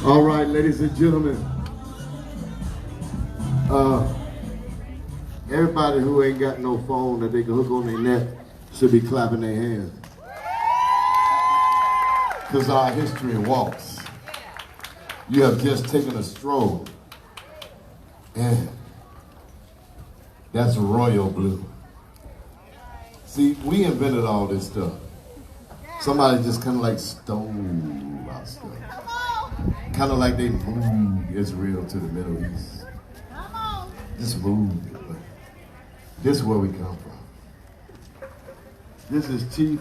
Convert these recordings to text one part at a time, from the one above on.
All right, ladies and gentlemen. Everybody who ain't got no phone that they can hook on their neck should be clapping their hands. Because our history walks. You have just taken a stroll. And that's royal blue. See, we invented all this stuff. Somebody just kind of like stole our stuff. Kind of like they moved Israel to the Middle East. Just moved it. But this is where we come from. This is Chief.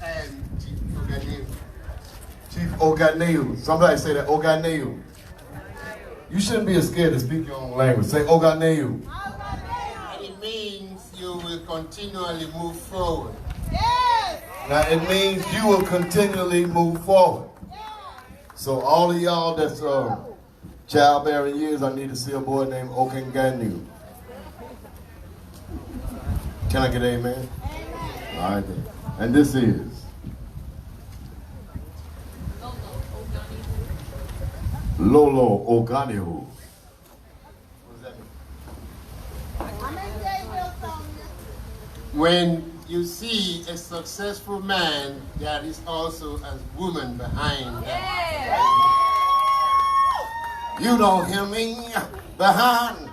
And Chief Oganeu. Chief Oganeu. Somebody say that, Oganeu. You shouldn't be scared to speak your own language. Say Oganeu. And it means you will continually move forward. Now it means you will continually move forward. So all of y'all that's childbearing years, I need to see a boy named Oganeu. Can I get an amen? All right then. And this is Lolo Oganeu. What does that mean? When you see a successful man, there is also a woman behind that. You don't hear me? Behind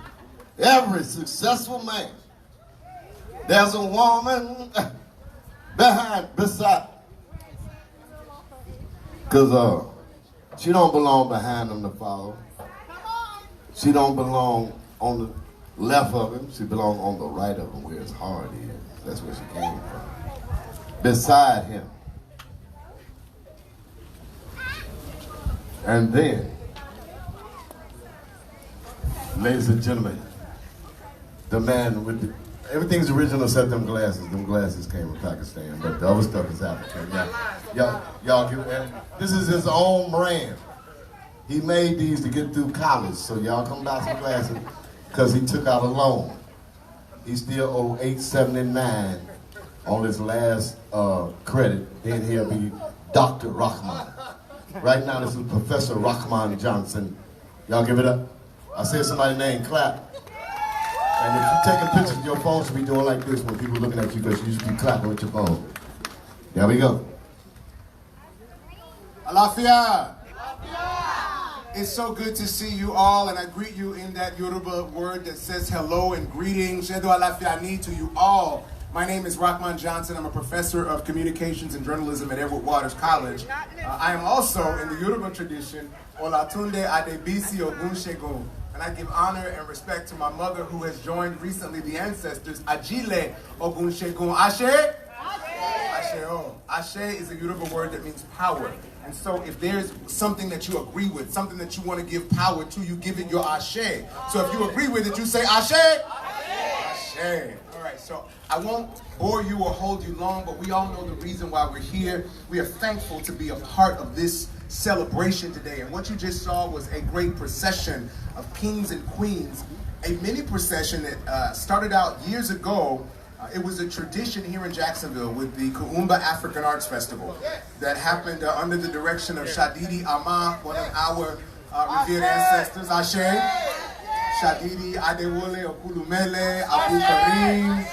every successful man, there's a woman beside. Because she don't belong behind him to follow. She don't belong on the left of him. She belong on the right of him where his heart is. That's where she came from. Beside him. And then, ladies and gentlemen, the man with the, everything's original except them glasses. Them glasses came from Pakistan, but the other stuff is African. Y'all give it. This is his own brand. He made these to get through college, so y'all come buy some glasses because he took out a loan. He still owe $879 on his last credit. Then he'll be Dr. Rahman. Right now, this is Professor Rahman Johnson. Y'all give it up. I said somebody's name, clap. And if you're taking pictures, your phone should be doing like this when people are looking at you because you should be clapping with your phone. There we go. Alafia. It's so good to see you all, and I greet you in that Yoruba word that says hello and greetings. Shedo Alafia ni to you all. My name is Rahman Johnson. I'm a professor of communications and journalism at Edward Waters College. I am also, in the Yoruba tradition, Olatunde Adebisi Ogunshegun. And I give honor and respect to my mother who has joined recently the ancestors, Ajile Ogunshegun. Ashe? Ashe. Ashe is a Yoruba word that means power. And so if there's something that you agree with, something that you want to give power to, you give it your ashe. So if you agree with it, you say ashe? Ashe. All right, so I won't bore you or hold you long, but we all know the reason why we're here. We are thankful to be a part of this celebration today. And what you just saw was a great procession of kings and queens, a mini procession that started out years ago. It was a tradition here in Jacksonville with the Kuumba African Arts Festival that happened under the direction of Shadidi Amah, one of our revered ancestors, Ashe. Shadidi Adewole Okulumele, Abu Karim.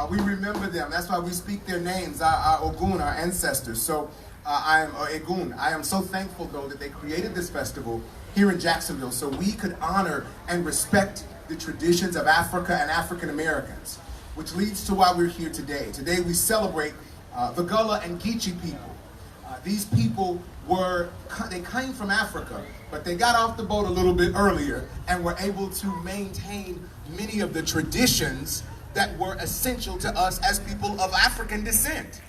We remember them. That's why we speak their names, our Ogun, our ancestors. So I am Egun. I am so thankful, though, that they created this festival here in Jacksonville so we could honor and respect the traditions of Africa and African Americans, which leads to why we're here today. Today we celebrate the Gullah and Geechee people. These people they came from Africa, but they got off the boat a little bit earlier and were able to maintain many of the traditions that were essential to us as people of African descent.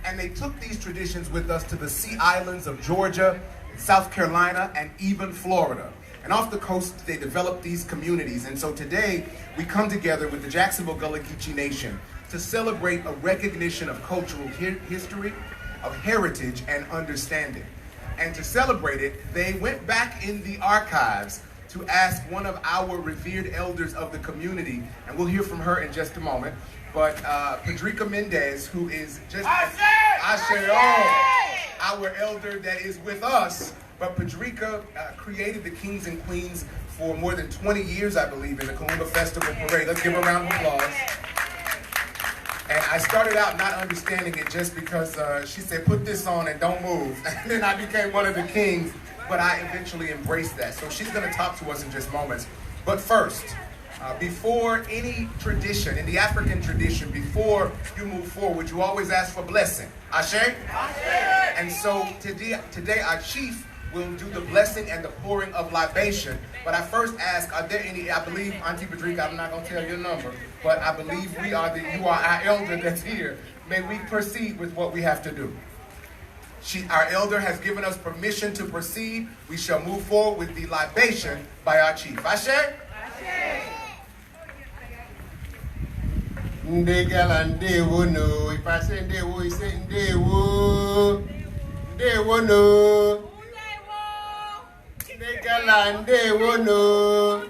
And they took these traditions with us to the Sea Islands of Georgia, South Carolina, and even Florida. And off the coast, they developed these communities. And so today, we come together with the Jacksonville Gullah Geechee Nation to celebrate a recognition of cultural history, of heritage, and understanding. And to celebrate it, they went back in the archives to ask one of our revered elders of the community, and we'll hear from her in just a moment, but Pedrica Mendez, who is just Our elder that is with us. But Padrika created the Kings and Queens for more than 20 years, I believe, in the Kalumba Festival Parade. Let's give her a round of applause. And I started out not understanding it just because she said, put this on and don't move. And then I became one of the kings, but I eventually embraced that. So she's going to talk to us in just moments. But first, before any tradition, in the African tradition, before you move forward, you always ask for blessing. Ashe? Ashe. And so today our chief will do the blessing and the pouring of libation. But I first ask, are there any, I believe, Auntie Padrika, I'm not going to tell your number, but I believe you are our elder that's here. May we proceed with what we have to do. Our elder has given us permission to proceed. We shall move forward with the libation by our chief. Ashe? Ashe. Ndegala ndewo no, ipase ndewo ise ndewo, ndewo no, ndegala ndewo no.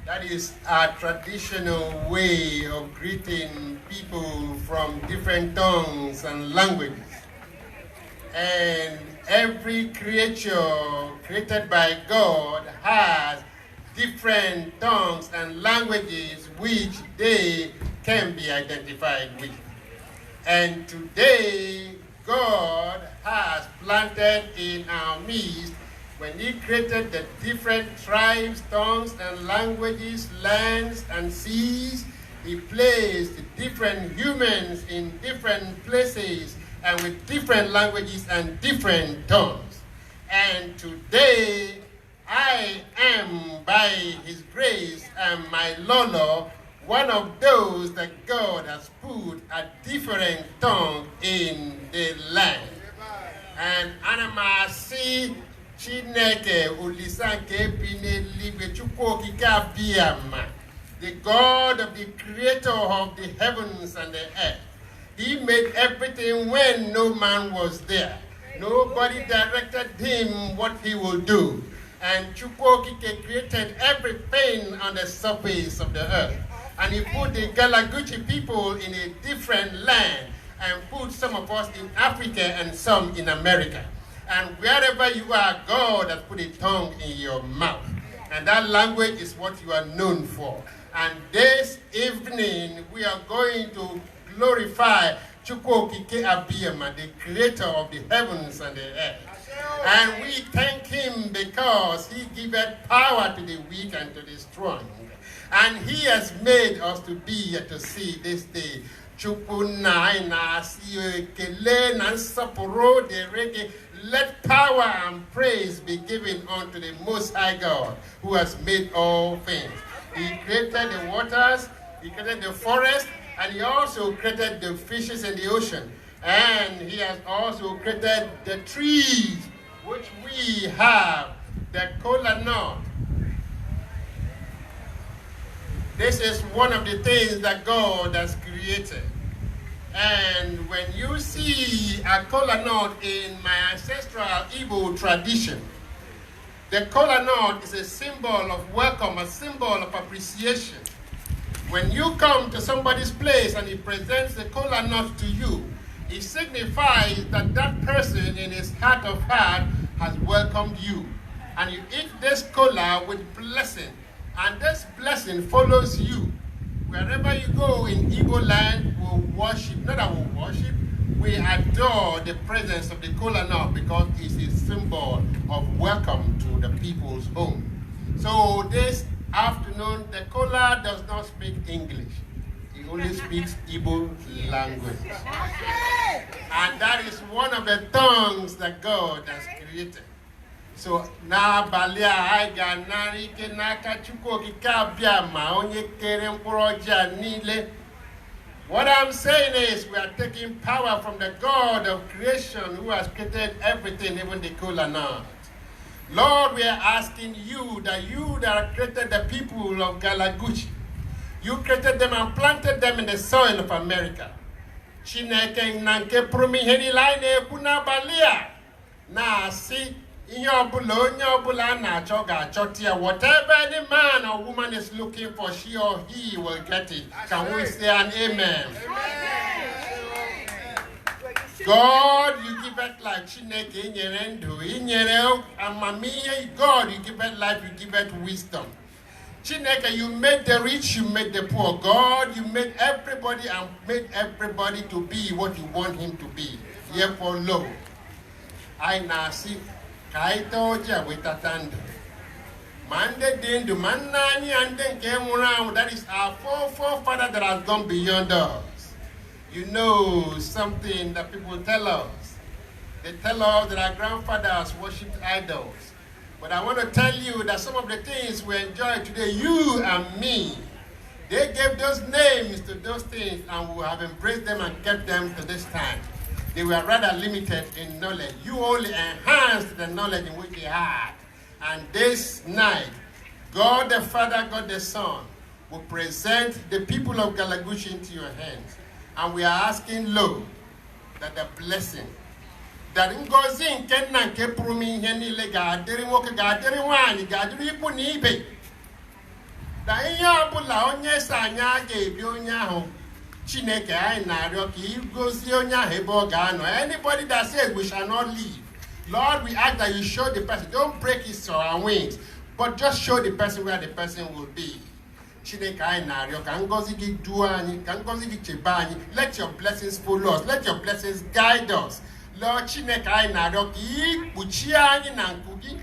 That is our traditional way of greeting people from different tongues and languages. And every creature created by God has different tongues and languages which they can be identified with. And today, God has planted in our midst, when he created the different tribes, tongues, and languages, lands, and seas, he placed different humans in different places and with different languages and different tongues. And today, I am, by his grace and my Lolo, one of those that God has put a different tongue in the land. And Anamasi Chineke Ulisanke Pine Libe Chukoki Kabiama, the God of the creator of the heavens and the earth. He made everything when no man was there. Nobody directed him what he will do. And Chukwokike created everything on the surface of the earth. And he put the Galaguchi people in a different land and put some of us in Africa and some in America. And wherever you are, God has put a tongue in your mouth. And that language is what you are known for. And this evening, we are going to glorify Chukwokike Abiyama, the creator of the heavens and the earth. And we thank him because he giveth power to the weak and to the strong. And he has made us to be here to see this day. Let power and praise be given unto the Most High God, who has made all things. He created the waters, he created the forest, and he also created the fishes in the ocean. And he has also created the trees, which we have, the kola nut. This is one of the things that God has created. And when you see a kola nut in my ancestral Igbo tradition, the kola nut is a symbol of welcome, a symbol of appreciation. When you come to somebody's place and he presents the kola nut to you, it signifies that that person in his heart of heart has welcomed you. And you eat this kola with blessing. And this blessing follows you. Wherever you go in Igbo land, we'll worship, not that we'll worship, we adore the presence of the kola nut because it's a symbol of welcome to the people's home. So this afternoon, the kola does not speak English. He only speaks Igbo language. And that is one of the tongues that God has created. So na balia aiga nari ke naka chuko kikabia maonye kere mporoja nile. What I'm saying is we are taking power from the God of creation who has created everything, even the kola nut. Lord, we are asking you that created the people of Galaguchi, you created them and planted them in the soil of America. Chineke nanke promiheni line kuna balia na si. Whatever any man or woman is looking for, she or he will get it. Can we say an amen? God, you give it life. Chineke inyere ndụ, inyere amamihe. God, you give it life, you give it wisdom. Chineke, you made the rich, you made the poor. God, you made everybody and made everybody to be what you want him to be. Therefore, lo, I nasi kaito ja witatanda. Mande dindu manani anden kemurang. That is our forefather that has gone beyond us. You know something that people tell us. They tell us that our grandfathers worshipped idols. But I want to tell you that some of the things we enjoy today, you and me, they gave those names to those things and we have embraced them and kept them to this time. They were rather limited in knowledge. You only enhanced the knowledge in which they had. And this night, God the Father, God the Son, will present the people of Galagushi into your hands. And we are asking, Lord, that the blessing that ngozi nke nna nke pụrụ m ihe niile ga-adịrị nwoke ga-adịrị nwaanyị ga-adịrị ikwu na ibe na ihe ọbụla onye si anya ga-ebi onye ahụ Chineke anyị na-arịọ ka igozie onye ahụ ebe ọ ga-anọ. Anybody that says we shall not leave, Lord, we ask that you show the person, don't break his or our wings, but just show the person where the person will be. Chineke anyị na-arịọ ka ngozi gị duo anyị, ka ngozi gị chebe anyị. Let your blessings follow us, let your blessings guide us. Lord Chineke anyị na-arịọ ka ikpuchi anyị na nku gị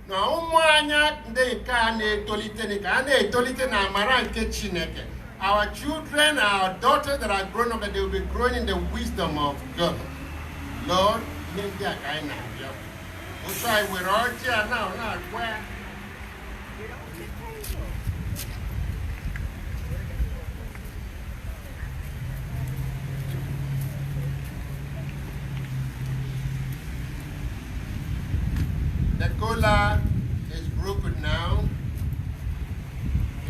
na ụmụ anya ndị nke a na-etolite ka a na-etolite na amara nke Chineke. Our children, our daughters that are grown up, that they will be growing in the wisdom of God. Lord, ihe ndị a ka anyị na-arịọ. Otu anyị were ọjị a na-agwa ya. The cola is broken now.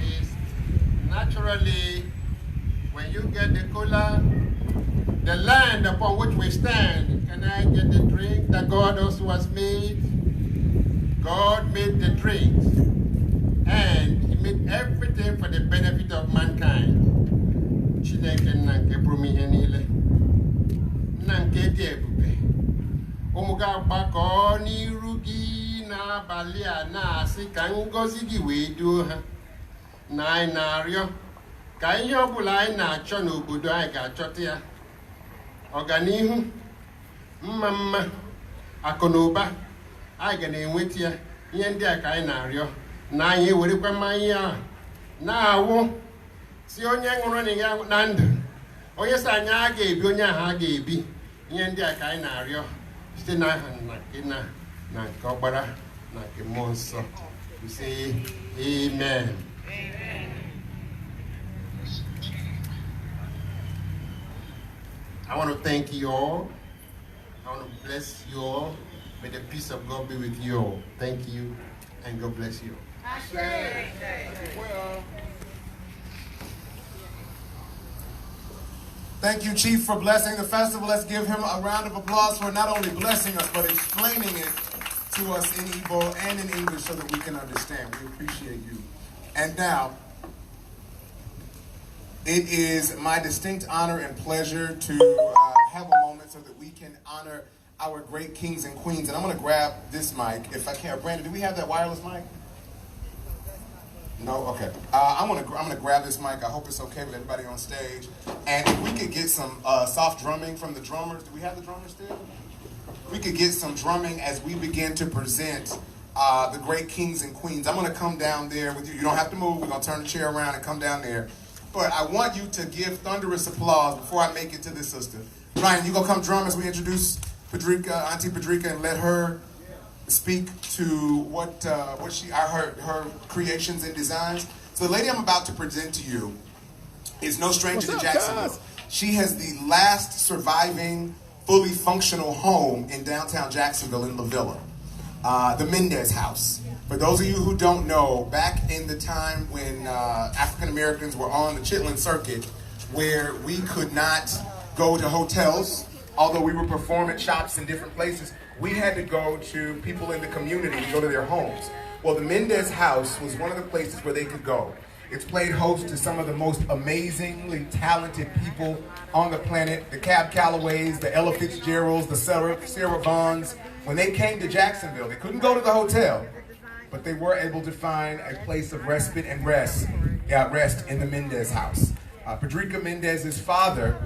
It's naturally, when you get the cola, the land upon which we stand, can I get the drink that God also has made? God made the drinks, and he made everything for the benefit of mankind. Chineke nanke brumihe niile, nanke dị ebube. Ụmụ ga-agbakọ n'iru gị n'abalị a na-asị ka ngọzi gị wee duo ha. Na anyị na-arịọ ka ihe ọbụla anyị na-achọ n'obodo anyị ga-achọta ya. Ọganihu, mma, akụ na ụba, anyị ga na-enweta ya. Ihe ndị a ka anyị na-arịọ na anyị ewerekwa mmanya ahụ na-awụ si onye ṅụrụ na ndụ, onye sị anyị a ga-ebi onye ahụ a ga-ebi. Ihe ndị a ka anyị na-arịọ site n'aha na nke na nke Ọkpara na nke Mmụọ Nsọ. We say amen. I want to thank you all. I want to bless you all. May the peace of God be with you all. Thank you, and God bless you. Thank you, Chief, for blessing the festival. Let's give him a round of applause for not only blessing us, but explaining it to us in Igbo and in English so that we can understand. We appreciate you. And now, it is my distinct honor and pleasure to have a moment so that we can honor our great kings and queens. And I'm going to grab this mic, if I can. Brandon, do we have that wireless mic? No? Okay. I'm gonna grab this mic. I hope it's okay with everybody on stage. And if we could get some soft drumming from the drummers. Do we have the drummers still? We could get some drumming as we begin to present the great kings and queens. I'm gonna come down there with you. You don't have to move. We're gonna turn the chair around and come down there. But I want you to give thunderous applause before I make it to this sister. Ryan, you gonna come drum as we introduce Pedrika, Auntie Pedrika, and let her speak to what her creations and designs. So the lady I'm about to present to you is no stranger to Jacksonville. She has the last surviving fully functional home in downtown Jacksonville in La Villa, the Mendez House. For those of you who don't know, back in the time when African Americans were on the Chitlin circuit, where we could not go to hotels, although we would perform at shops in different places, we had to go to people in the community to go to their homes. Well, the Mendez House was one of the places where they could go. It's played host to some of the most amazingly talented people on the planet. The Cab Callaways, the Ella Fitzgeralds, the Sarah Vaughns. When they came to Jacksonville, they couldn't go to the hotel, but they were able to find a place of respite and rest in the Mendez house. Pedrica Mendez's father,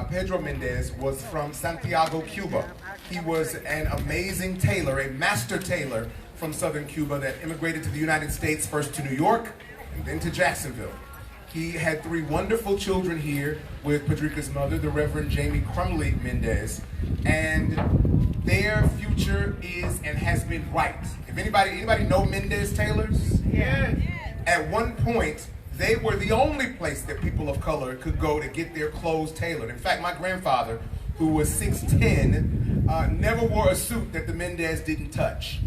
Pedro Mendez, was from Santiago, Cuba. He was an amazing tailor, a master tailor from southern Cuba that immigrated to the United States, first to New York and then to Jacksonville. He had 3 wonderful children here with Pedrica's mother, the Reverend Jamie Crumley Mendez, and their future is and has been bright. If anybody know Mendez tailors? Yeah. At one point, they were the only place that people of color could go to get their clothes tailored. In fact, my grandfather, who was 6'10", never wore a suit that the Mendez didn't touch.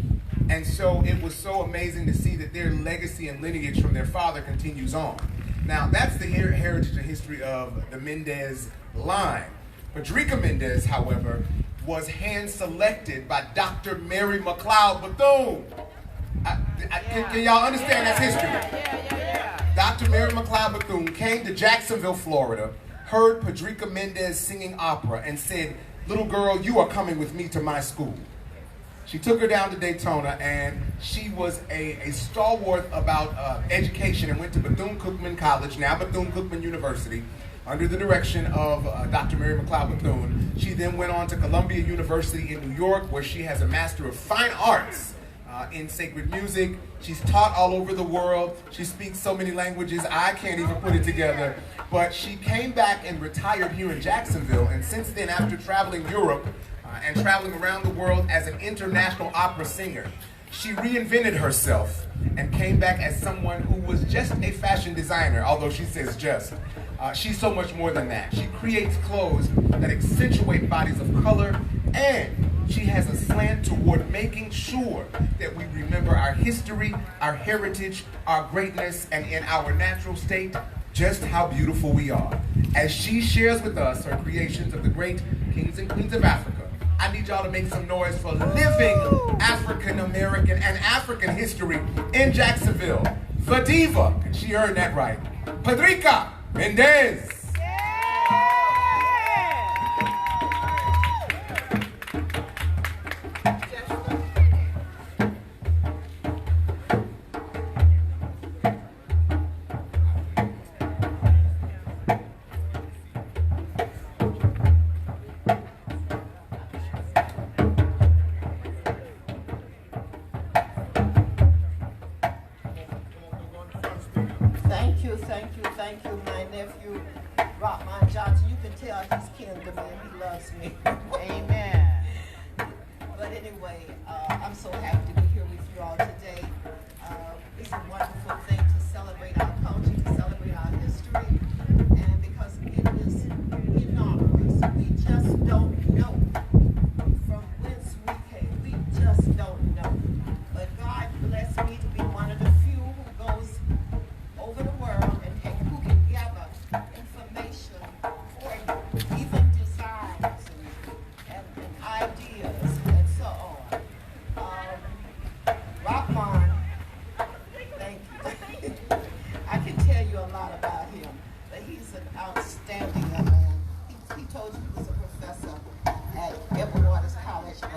And so it was so amazing to see that their legacy and lineage from their father continues on. Now, that's the heritage and history of the Mendez line. Pedrica Mendez, however, was hand-selected by Dr. Mary McLeod Bethune. Can y'all understand that's history? Dr. Mary McLeod Bethune came to Jacksonville, Florida, heard Pedrica Mendez singing opera, and said, "Little girl, you are coming with me to my school." She took her down to Daytona, and she was a stalwart about education and went to Bethune-Cookman College, now Bethune-Cookman University, under the direction of Dr. Mary McLeod Bethune. She then went on to Columbia University in New York, where she has a Master of Fine Arts in sacred music. She's taught all over the world. She speaks so many languages, I can't even put it together. But she came back and retired here in Jacksonville, and since then, after traveling Europe and traveling around the world as an international opera singer, she reinvented herself and came back as someone who was just a fashion designer, although she says just. She's so much more than that. She creates clothes that accentuate bodies of color, and she has a slant toward making sure that we remember our history, our heritage, our greatness, and in our natural state, just how beautiful we are. As she shares with us her creations of the great kings and queens of Africa, I need y'all to make some noise for living African American and African history in Jacksonville. The diva, and she earned that right, Pedrica Mendez. Thank you, my nephew, Rockman Johnson. You can tell he's kin to me and he loves me. Amen. But anyway, I'm so happy to be here with you all today. It's a wonderful thing to celebrate our culture, to celebrate our history, and because it is enormous. We just don't know from whence we came. We just don't know. But God blessed me to be one of the few who goes over the world and who can gather information for you, even designs and ideas and so on. Rockman, thank you. I can tell you a lot about him, but he's an outstanding young man. He told you he was a professor